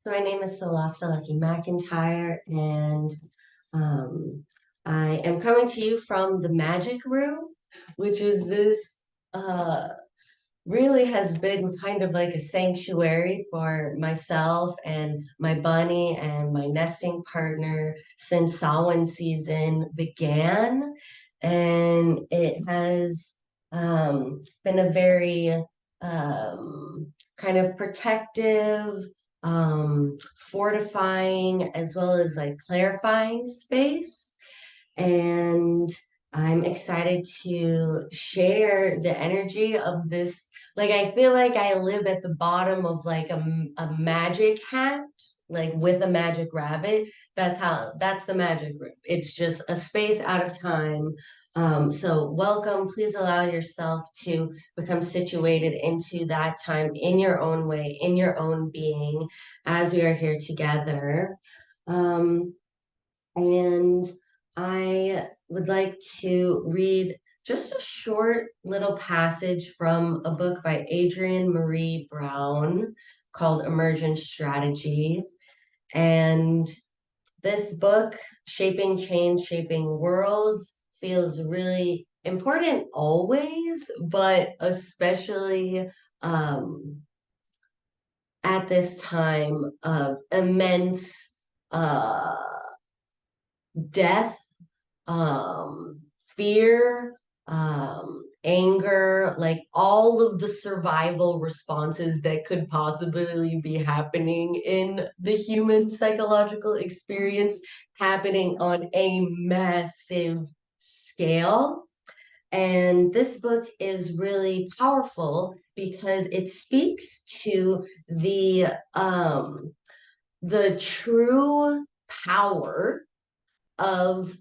So my name is Solasta Lucky McIntyre, and um, I am coming to you from the Magic Room, which is this really has been kind of like a sanctuary for myself and my bunny and my nesting partner since Samhain season began. And it has been a very kind of protective, fortifying, as well as like clarifying space. And I'm excited to share the energy of this. Like, I feel like I live at the bottom of like a magic hat, like with a magic rabbit. That's the magic room. It's just a space out of time. So welcome. Please allow yourself to become situated into that time in your own way, in your own being, as we are here together. And I would like to read just a short little passage from a book by Adrienne Maree Brown called Emergent Strategy. And this book, Shaping Change, Shaping Worlds, feels really important always, but especially at this time of immense uh, death, fear, anger, like all of the survival responses that could possibly be happening in the human psychological experience happening on a massive scale. And this book is really powerful because it speaks to the true power of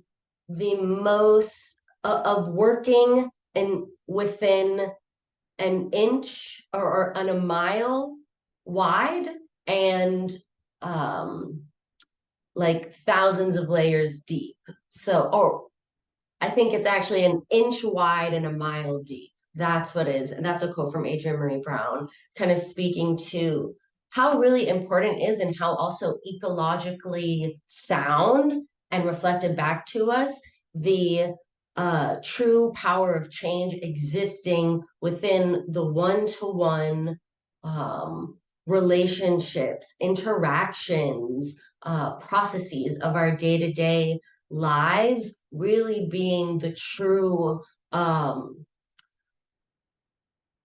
the most of working and within an inch or on a mile wide and um like thousands of layers deep. So, or I think it's actually an inch wide and a mile deep. That's what it is. And that's a quote from Adrienne Maree Brown, kind of speaking to how really important it is and how also ecologically sound and reflected back to us the true power of change existing within the one-to-one relationships, interactions, processes of our day-to-day lives really being the true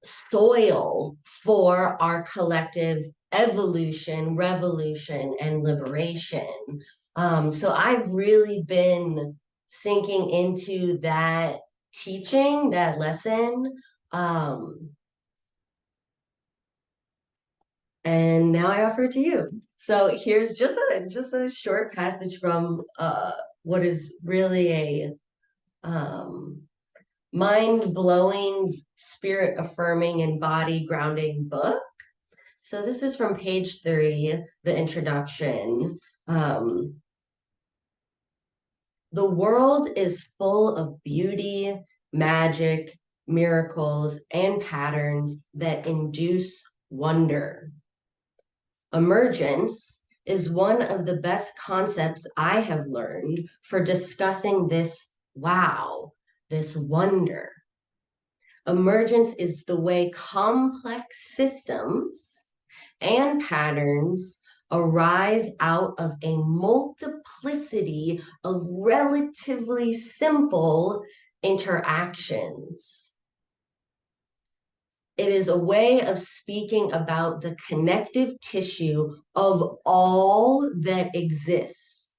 soil for our collective evolution, revolution, and liberation. So I've really been sinking into that teaching, that lesson. And now I offer it to you. So here's just a short passage from what is really a mind-blowing, spirit-affirming, and body-grounding book. So this is from page 3, the introduction. The world is full of beauty, magic, miracles, and patterns that induce wonder. Emergence is one of the best concepts I have learned for discussing this wow, this wonder. Emergence is the way complex systems and patterns arise out of a multiplicity of relatively simple interactions. It is a way of speaking about the connective tissue of all that exists.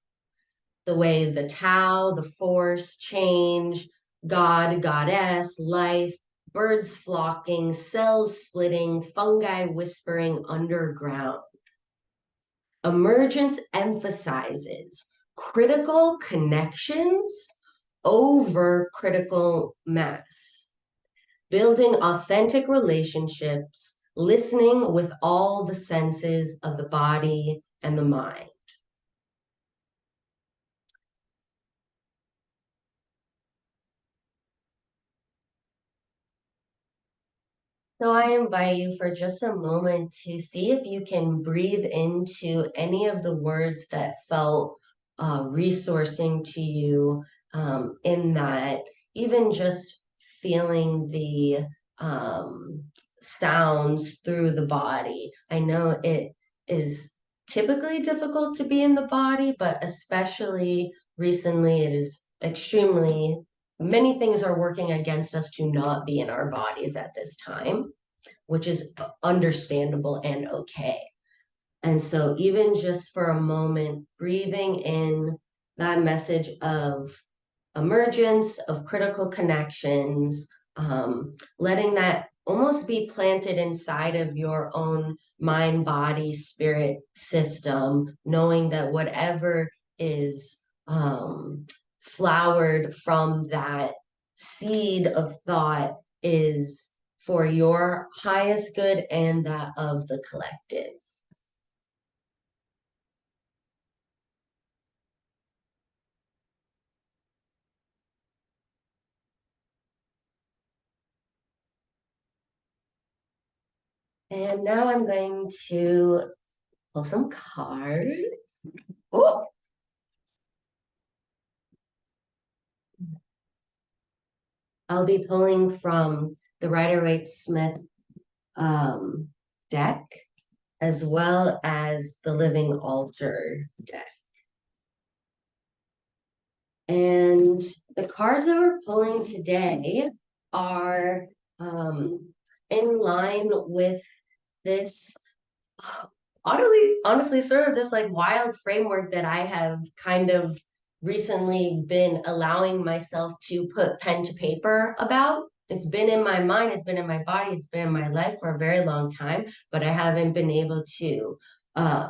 The way the Tao, the force, change, God, goddess, life, birds flocking, cells splitting, fungi whispering underground. Emergence emphasizes critical connections over critical mass, building authentic relationships, listening with all the senses of the body and the mind. So I invite you for just a moment to see if you can breathe into any of the words that felt resourcing to you, in that, even just feeling the um, sounds through the body. I know it is typically difficult to be in the body, but especially recently, it is extremely, many things are working against us to not be in our bodies at this time, which is understandable and okay. And so, even just for a moment, breathing in that message of emergence, of critical connections, letting that almost be planted inside of your own mind, body, spirit system, knowing that whatever is flowered from that seed of thought is for your highest good and that of the collective. And now I'm going to pull some cards. Oh, I'll be pulling from the Rider Waite Smith um, deck, as well as the Living Altar deck. And the cards that we're pulling today are in line with this, honestly, sort of this like wild framework that I have kind of recently been allowing myself to put pen to paper about. It's been in my mind, it's been in my body, it's been in my life for a very long time, but I haven't been able to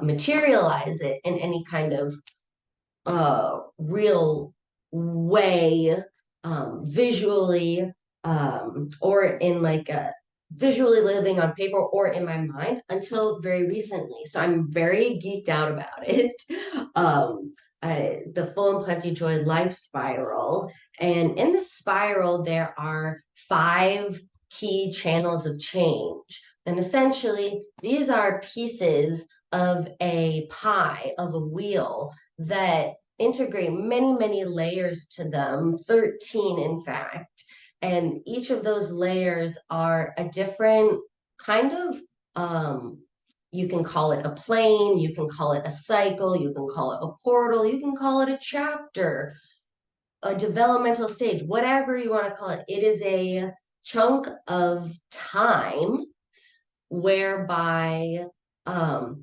materialize it in any kind of real way, visually, or in like a visually living on paper or in my mind until very recently. So I'm very geeked out about it. The Full and Plenty Joy Life Spiral. And in the spiral, there are 5 key channels of change. And essentially, these are pieces of a pie, of a wheel that integrate many, many layers to them, 13 in fact. And each of those layers are a different kind of, you can call it a plane, you can call it a cycle, you can call it a portal, you can call it a chapter, a developmental stage, whatever you want to call it. It is a chunk of time whereby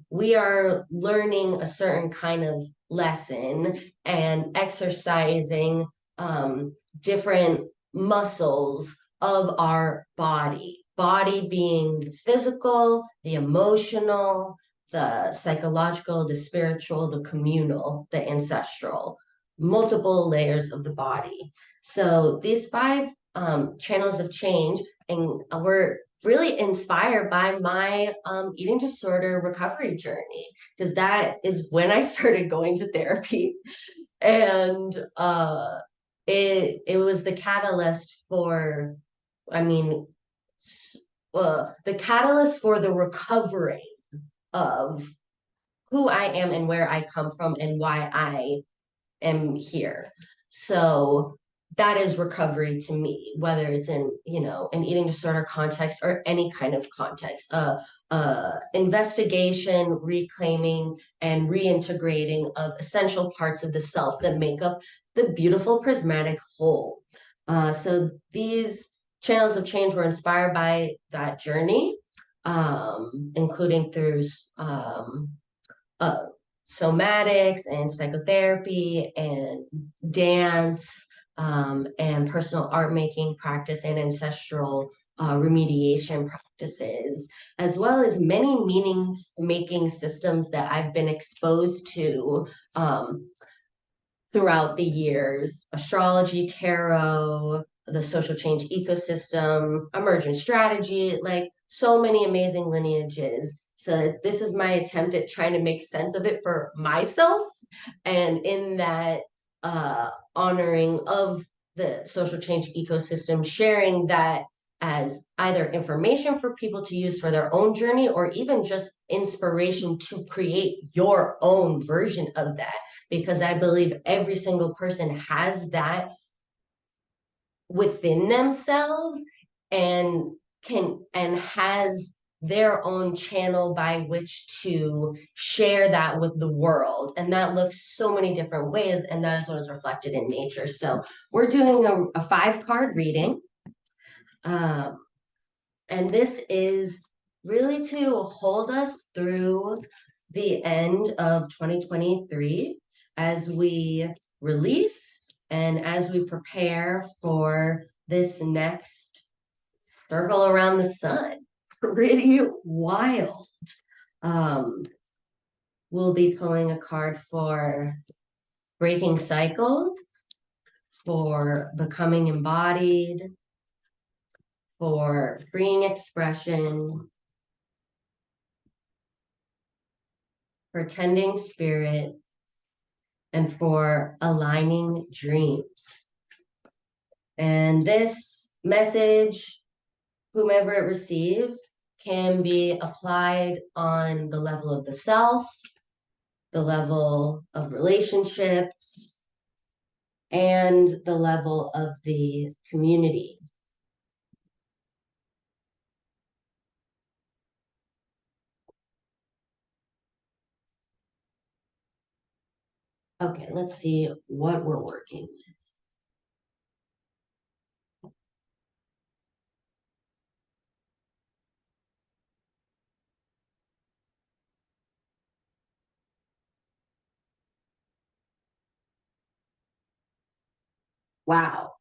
we are learning a certain kind of lesson and exercising different muscles of our body. Body being the physical, the emotional, the psychological, the spiritual, the communal, the ancestral, multiple layers of the body. So these 5 channels of change, and we're really inspired by my eating disorder recovery journey, because that is when I started going to therapy. And it was the catalyst for, I mean, the catalyst for the recovery of who I am and where I come from and why I am here. So that is recovery to me, whether it's in, an eating disorder context or any kind of context. Investigation, reclaiming, and reintegrating of essential parts of the self that make up the beautiful prismatic whole. So these channels of change were inspired by that journey, including through uh, somatics and psychotherapy and dance, and personal art making practice and ancestral remediation practices, as well as many meanings making systems that I've been exposed to throughout the years: astrology, tarot, the social change ecosystem, emergent strategy, like so many amazing lineages. So this is my attempt at trying to make sense of it for myself. And in that honoring of the social change ecosystem, sharing that as either information for people to use for their own journey, or even just inspiration to create your own version of that. Because I believe every single person has that within themselves, and has their own channel by which to share that with the world. And that looks so many different ways, and that is what is reflected in nature. So we're doing a 5-card reading. And this is really to hold us through the end of 2023 as we release and as we prepare for this next circle around the sun. Pretty wild. We'll be pulling a card for breaking cycles, for becoming embodied, for freeing expression, for tending spirit, and for aligning dreams. And this message, whomever it receives, can be applied on the level of the self, the level of relationships, and the level of the community. Okay, let's see what we're working with. Wow.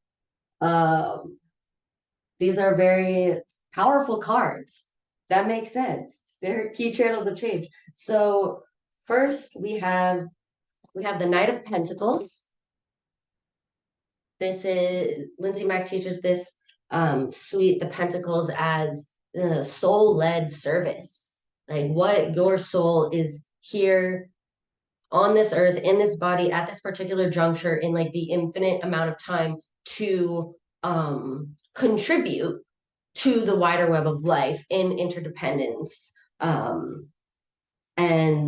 These are very powerful cards. That makes sense. They're key channels of change. So first we have the Knight of Pentacles. This is Lindsay Mack teaches this suite, the Pentacles, as soul-led service. Like what your soul is here on this earth, in this body, at this particular juncture, in like the infinite amount of time to contribute to the wider web of life in interdependence. And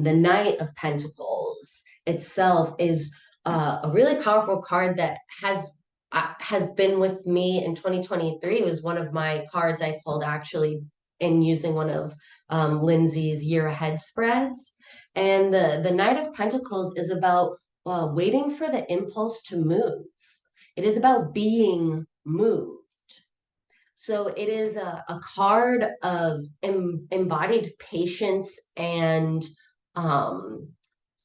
the Knight of Pentacles itself is a really powerful card that has been with me in 2023. It was one of my cards I pulled actually in using one of Lindsay's year ahead spreads. And the Knight of Pentacles is about waiting for the impulse to move. It is about being moved. So it is a card of embodied patience and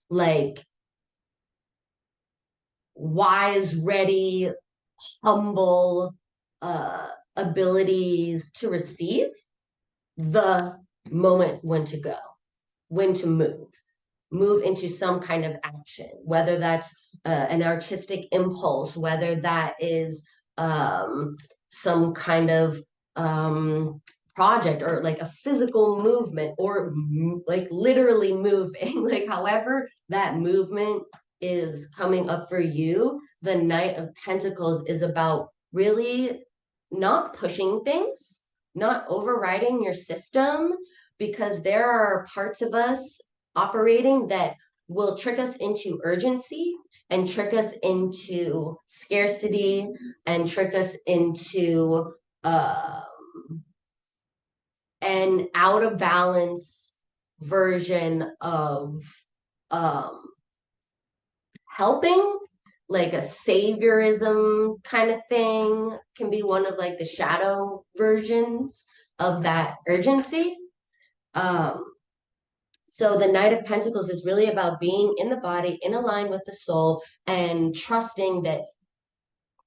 like wise, ready, humble abilities to receive the moment when to go, when to move into some kind of action, whether that's an artistic impulse, whether that is some kind of project, or like a physical movement, or like literally moving, like however that movement is coming up for you. The Knight of Pentacles is about really not pushing things, not overriding your system, because there are parts of us operating that will trick us into urgency and trick us into scarcity and trick us into an out of balance version of helping, like a saviorism kind of thing, can be one of like the shadow versions of that urgency. So the Knight of Pentacles is really about being in the body, in line with the soul, and trusting that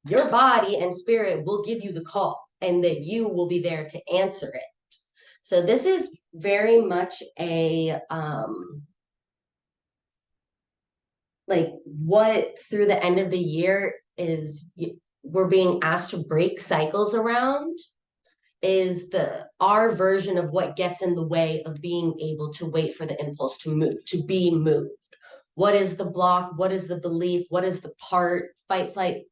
your body and spirit will give you the call and that you will be there to answer it. So this is very much a like what through the end of the year is we're being asked to break cycles around, is our version of what gets in the way of being able to wait for the impulse to move, to be moved. What is the block? What is the belief? What is the part? Fight, flight,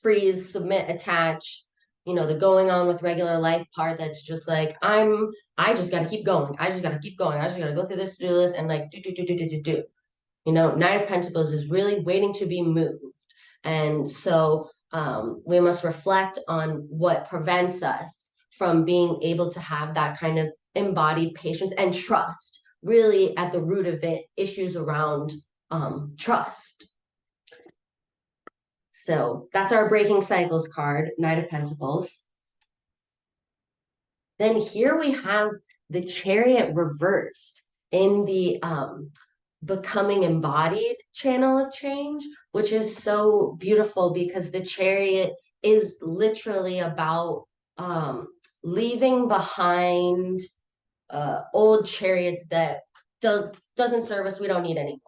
freeze, submit, attach, you know, the going on with regular life part that's just like, I just got to keep going. I just got to keep going. I just got to go through this to-do list and like do. You know, Nine of Pentacles is really waiting to be moved. And so we must reflect on what prevents us from being able to have that kind of embodied patience and trust. Really, at the root of it, issues around trust. So that's our Breaking Cycles card, Knight of Pentacles. Then here we have the Chariot reversed in the becoming embodied channel of change, which is so beautiful because the Chariot is literally about leaving behind old chariots that doesn't serve us, we don't need anymore.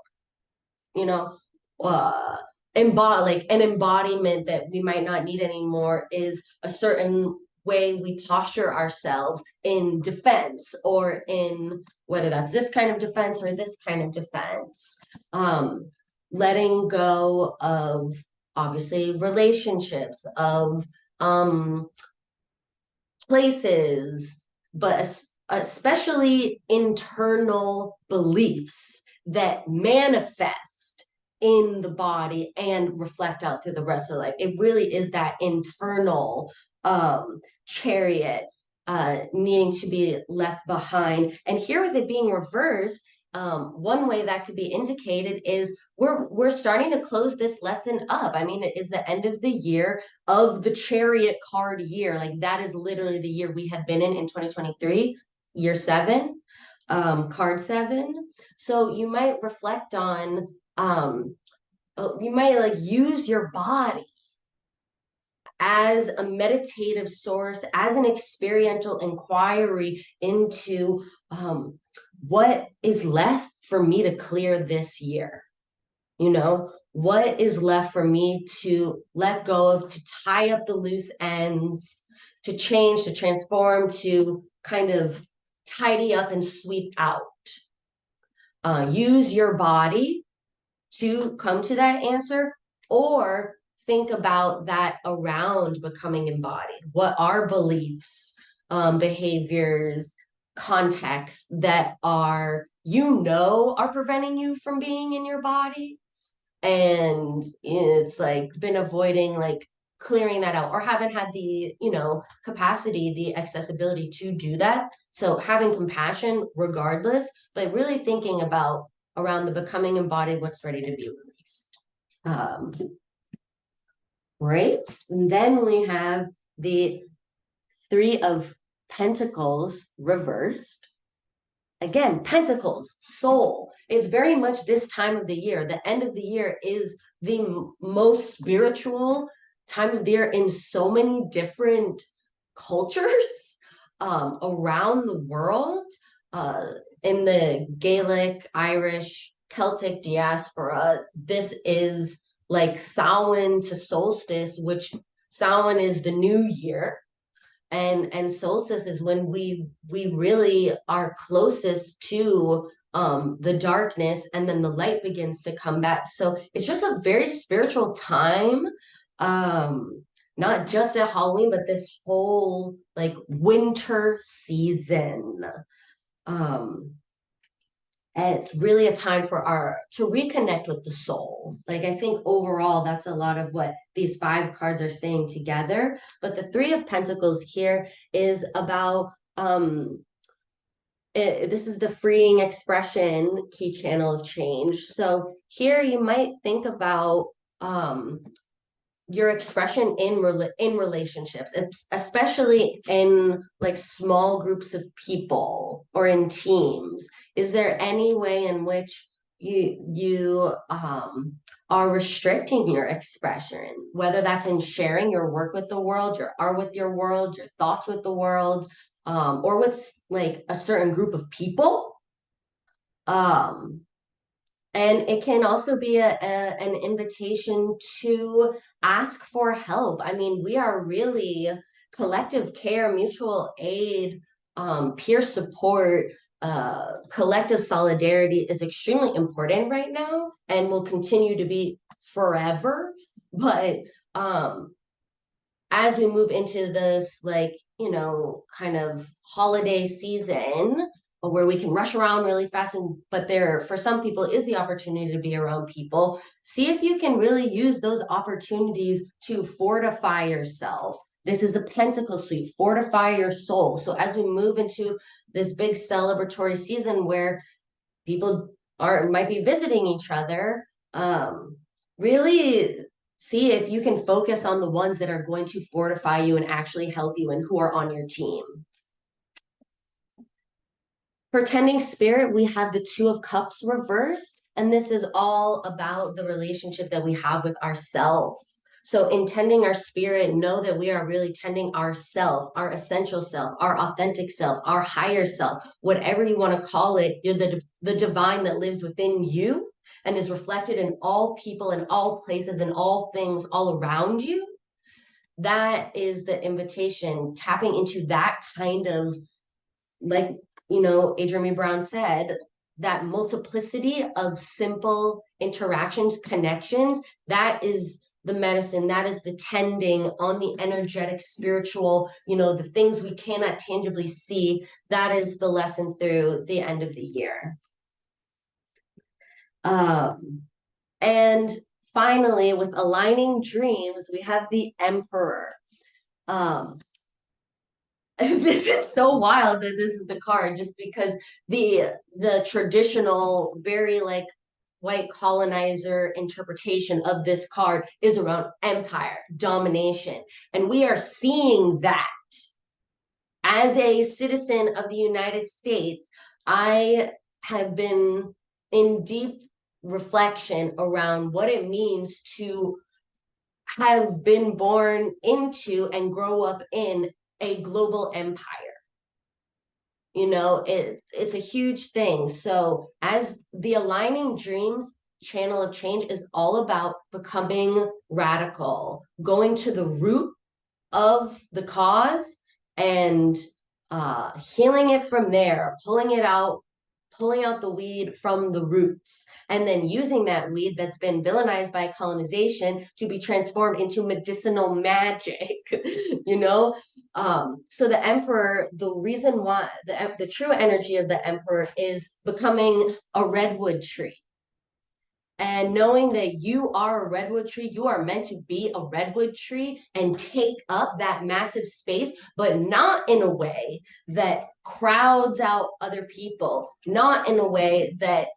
You know, like an embodiment that we might not need anymore is a certain way we posture ourselves in defense, or in whether that's this kind of defense or this kind of defense. Letting go of obviously relationships, of places, but especially internal beliefs that manifest in the body and reflect out through the rest of life. It really is that internal chariot needing to be left behind. And here with it being reversed, one way that could be indicated is we're starting to close this lesson up. I mean, it is the end of the year of the Chariot card year. Like that is literally the year we have been in 2023, year 7, card 7. So you might reflect on, you might like use your body as a meditative source, as an experiential inquiry into what is left for me to clear this year. You know, what is left for me to let go of, to tie up the loose ends, to change, to transform, to kind of tidy up and sweep out. Use your body to come to that answer, or think about that around becoming embodied. What are beliefs, behaviors, contexts that are, are preventing you from being in your body? And it's like been avoiding like clearing that out, or haven't had the capacity, the accessibility to do that. So having compassion regardless, but really thinking about around the becoming embodied, what's ready to be released. Right, and then we have the Three of Pentacles reversed. Again, Pentacles, soul, is very much this time of the year. The end of the year is the most spiritual time of the year in so many different cultures around the world. In the Gaelic, Irish, Celtic diaspora, this is like Samhain to solstice, which Samhain is the new year. And solstice is when we really are closest to the darkness, and then the light begins to come back. So it's just a very spiritual time, not just at Halloween, but this whole like winter season. And it's really a time for to reconnect with the soul. Like I think overall, that's a lot of what these 5 cards are saying together. But the Three of Pentacles here is about, this is the freeing expression, key channel of change. So here you might think about your expression in relationships, especially in like small groups of people or in teams. Is there any way in which you are restricting your expression, whether that's in sharing your work with the world, your art with your world, your thoughts with the world, or with like a certain group of people? And it can also be an invitation to ask for help. I mean, we are really collective care, mutual aid, peer support, collective solidarity is extremely important right now and will continue to be forever. But as we move into this, like, you know, kind of holiday season where we can rush around really fast, and but there for some people is the opportunity to be around people, see if you can really use those opportunities to fortify yourself. This is a pentacle suite, fortify your soul. So as we move into this big celebratory season where people are might be visiting each other, really see if you can focus on the ones that are going to fortify you and actually help you and who are on your team. For tending spirit, we have the Two of Cups reversed, and this is all about the relationship that we have with ourselves. So in tending our spirit, know that we are really tending ourself, our essential self, our authentic self, our higher self, whatever you want to call it. You're the divine that lives within you and is reflected in all people, in all places, in all things all around you. That is the invitation, tapping into that kind of, like, you know, Adrienne Maree Brown said, that multiplicity of simple interactions, connections, that is the medicine, that is the tending on the energetic, spiritual, you know, the things we cannot tangibly see. That is the lesson through the end of the year. And finally, with aligning dreams, we have the Emperor. This is so wild that this is the card, just because the traditional, very like white colonizer interpretation of this card is around empire, domination. And we are seeing that. As a citizen of the United States, I have been in deep reflection around what it means to have been born into and grow up in a global empire. You know, it's a huge thing. So as the aligning dreams channel of change is all about becoming radical, going to the root of the cause and healing it from there, pulling out the weed from the roots, and then using that weed that's been villainized by colonization to be transformed into medicinal magic, you know? So the Emperor, the reason why, the true energy of the Emperor is becoming a redwood tree. And knowing that you are a redwood tree, you are meant to be a redwood tree and take up that massive space, but not in a way that crowds out other people, not in a way that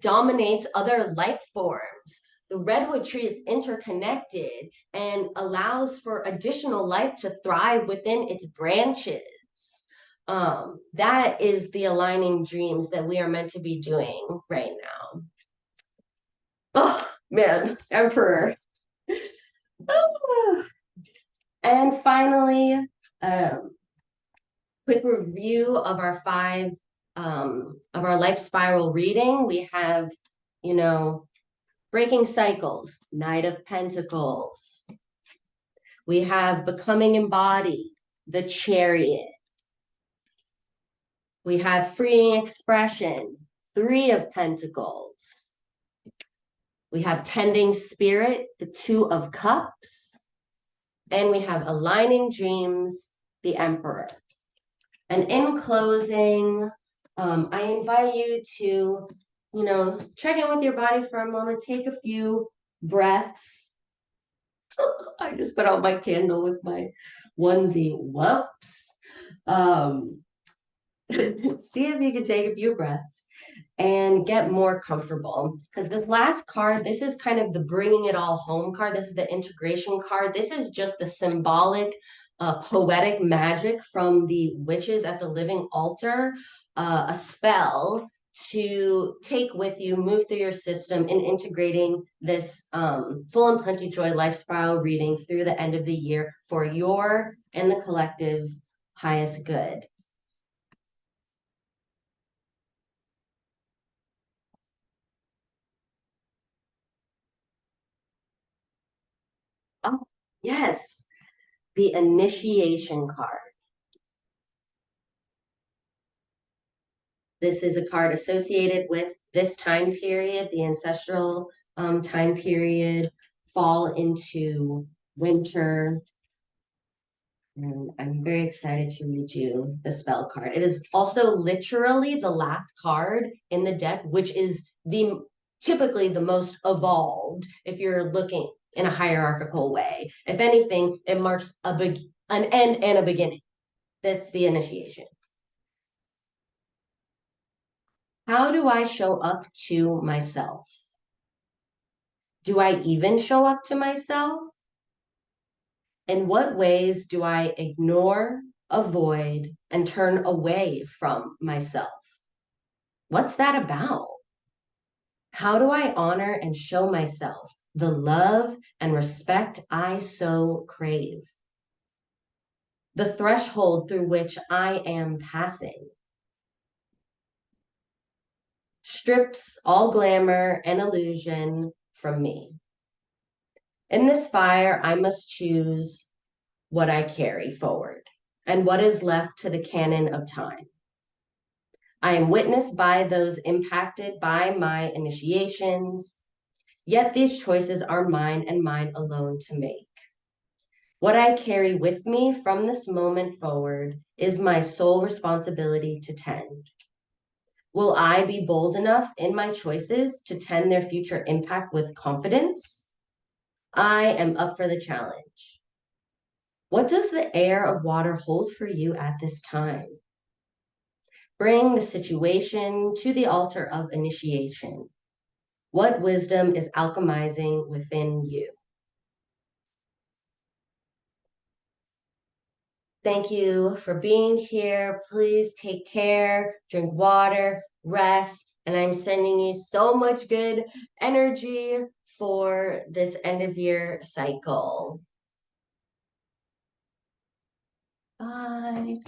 dominates other life forms. The redwood tree is interconnected and allows for additional life to thrive within its branches. That is the aligning dreams that we are meant to be doing right now. Oh man, Emperor. And finally, quick review of our of our life spiral reading. We have, you know, breaking cycles, Knight of Pentacles. We have becoming embodied, the Chariot. We have freeing expression, Three of Pentacles. We have tending spirit, the Two of Cups. And we have aligning dreams, the Emperor. And in closing, I invite you to, you know, check in with your body for a moment, take a few breaths. I just put out my candle with my onesie. Whoops. See if you can take a few breaths and get more comfortable, because this last card, this is kind of the bringing it all home card. This is the integration card. This is just the symbolic poetic magic from the witches at the living altar, a spell to take with you, move through your system in integrating this full and plenty joy life spiral reading through the end of the year for your and the collective's highest good. Oh, yes, the initiation card. This is a card associated with this time period, the ancestral time period, fall into winter. And I'm very excited to read you the spell card. It is also literally the last card in the deck, which is the typically the most evolved if you're looking in a hierarchical way. If anything, it marks an end and a beginning. That's the initiation. How do I show up to myself? Do I even show up to myself? In what ways do I ignore, avoid, and turn away from myself? What's that about? How do I honor and show myself the love and respect I so crave? The threshold through which I am passing strips all glamour and illusion from me. In this fire, I must choose what I carry forward and what is left to the canon of time. I am witnessed by those impacted by my initiations, yet these choices are mine and mine alone to make. What I carry with me from this moment forward is my sole responsibility to tend. Will I be bold enough in my choices to tend their future impact with confidence? I am up for the challenge. What does the air of water hold for you at this time? Bring the situation to the altar of initiation. What wisdom is alchemizing within you? Thank you for being here. Please take care, drink water, rest, and I'm sending you so much good energy for this end of year cycle. Bye.